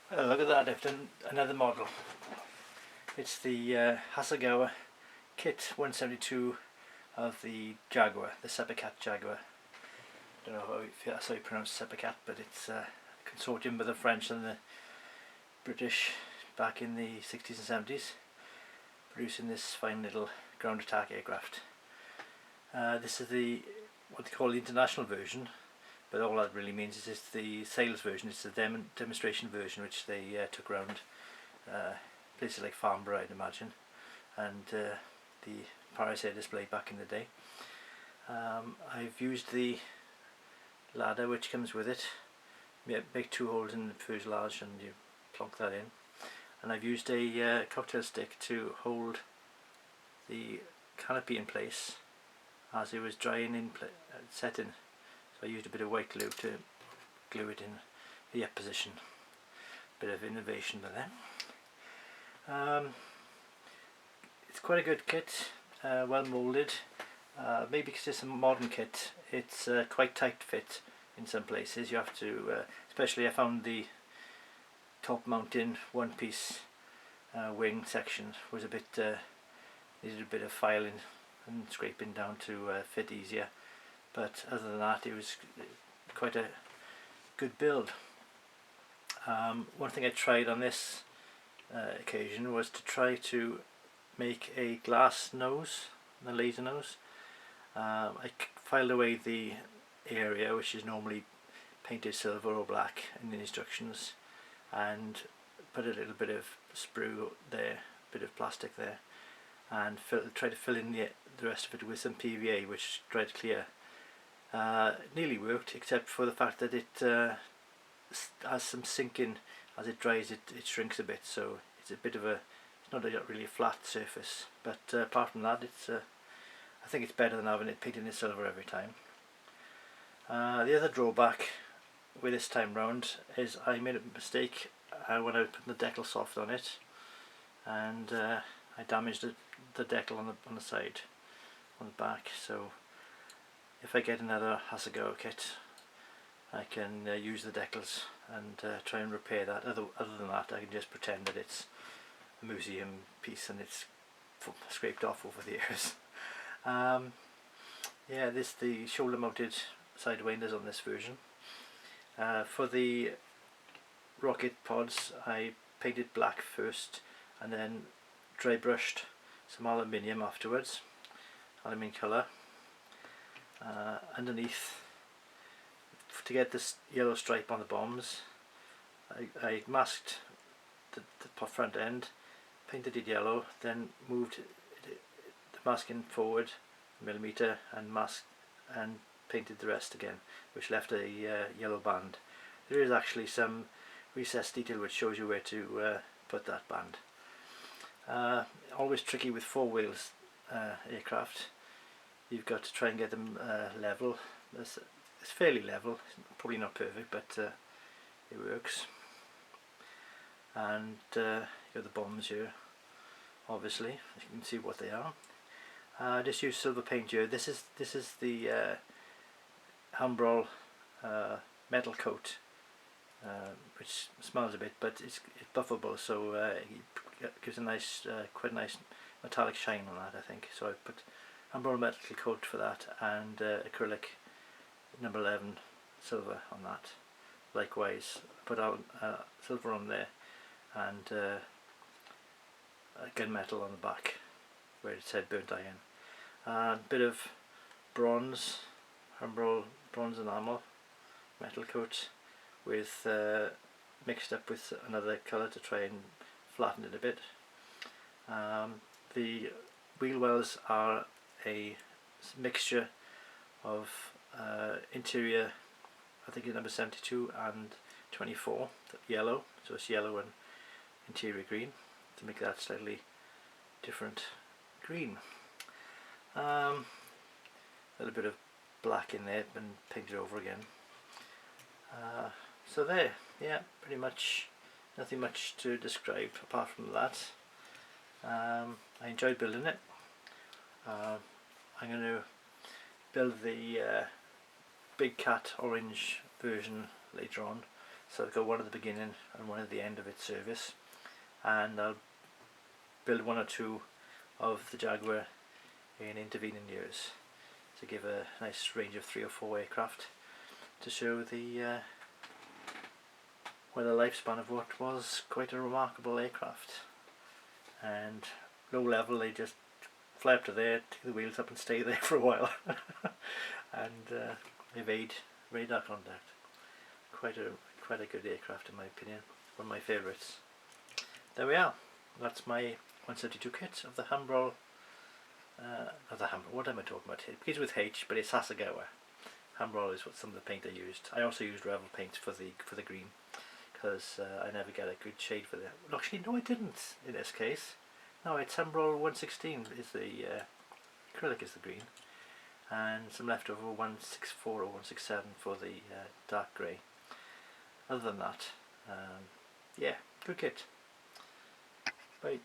Well, look at that, I've done another model. It's the Hasegawa Kit 172 of the Jaguar, the SEPECAT Jaguar. I don't know if that's how you pronounce SEPECAT, but it's a consortium with the French and the British back in the 60s and 70s, producing this fine little ground attack aircraft. This is what they call the international version, but all that really means is it's the sales version. It's the demonstration version which they took around places like Farnborough, I'd imagine, and the Paris Air Display back in the day. I've used the ladder which comes with it. You make 2 holes in the fuselage and you plonk that in, and I've used a cocktail stick to hold the canopy in place as it was drying in setting. So I used a bit of white glue to glue it in the up position. Bit of innovation there. It's quite a good kit, well moulded. Maybe because it's a modern kit, it's quite tight fit in some places. You have to, especially I found the top mounting one piece wing section was a bit, needed a bit of filing and scraping down to fit easier. But other than that, it was quite a good build. One thing I tried on this occasion was to try to make a glass nose, the laser nose. I filed away the area which is normally painted silver or black in the instructions, and put a little bit of sprue there, a bit of plastic there, and try to fill in the rest of it with some PVA which dried clear. It nearly worked, except for the fact that it has some sinking. As it dries, it shrinks a bit, so it's a bit of it's not really a flat surface. But apart from that, I think it's better than having it painted in silver every time. The other drawback with this time round is I made a mistake when I put the decal soft on it, and I damaged the decal on the side, on the back. So if I get another Hasegawa kit, I can use the decals and try and repair that. Other than that, I can just pretend that it's a museum piece and it's scraped off over the years. Yeah, the shoulder mounted sidewinders on this version. For the rocket pods, I painted black first and then dry brushed some aluminium afterwards, aluminium colour. Underneath, to get this yellow stripe on the bombs, I masked the front end, painted it yellow, then moved the masking forward a millimetre and masked and painted the rest again, which left a yellow band. There is actually some recessed detail which shows you where to put that band. Always tricky with 4 wheels aircraft. You've got to try and get them level. It's fairly level, probably not perfect, but it works. And you got the bombs here, obviously. You can see what they are. Just use silver paint here. This is the Humbrol metal coat, which smells a bit, but it's buffable, so it gives a nice, quite a nice metallic shine on that, I think. So I put Humbrol metal coat for that, and acrylic number 11 silver on that. Likewise, put out silver on there, and gunmetal on the back where it said burnt iron. A bit of bronze, Humbrol bronze enamel metal coat with mixed up with another colour to try and flatten it a bit. The wheel wells are a mixture of interior, I think it's number 72 and 24, yellow, so it's yellow and interior green to make that slightly different green. A little bit of black in there and paint it over again. So there, yeah, pretty much nothing much to describe apart from that. I enjoyed building it. I'm going to build the Big Cat orange version later on, So I've got one at the beginning and one at the end of its service, and I'll build one or two of the Jaguar in intervening years to give a nice range of 3 or 4 aircraft to show the lifespan of what was quite a remarkable aircraft. And low level, they just fly up to there, take the wheels up and stay there for a while and evade radar contact. Quite a good aircraft in my opinion, one of my favourites. There we are, that's my 172 kit of the Humbrol, what am I talking about here? It begins with H, but it's Hasegawa. Humbrol is what some of the paint I used. I also used Revel paint for the green, because I never get a good shade for that. Well, actually, no, I didn't in this case. No, it's Hasegawa 116 is the acrylic is the green, and some leftover 164 or 167 for the dark grey. Other than that, yeah, good kit. Bye.